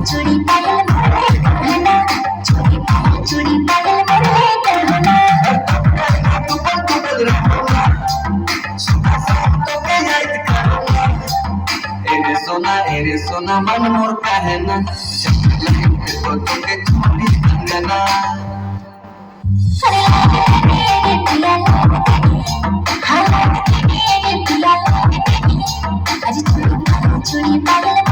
चूड़ी पायल कहना, चूड़ी पायल कहना। एरे सोना मन मोर कहना, जब लगे तो तोके छोड़ी कंगना। चूड़ी पायल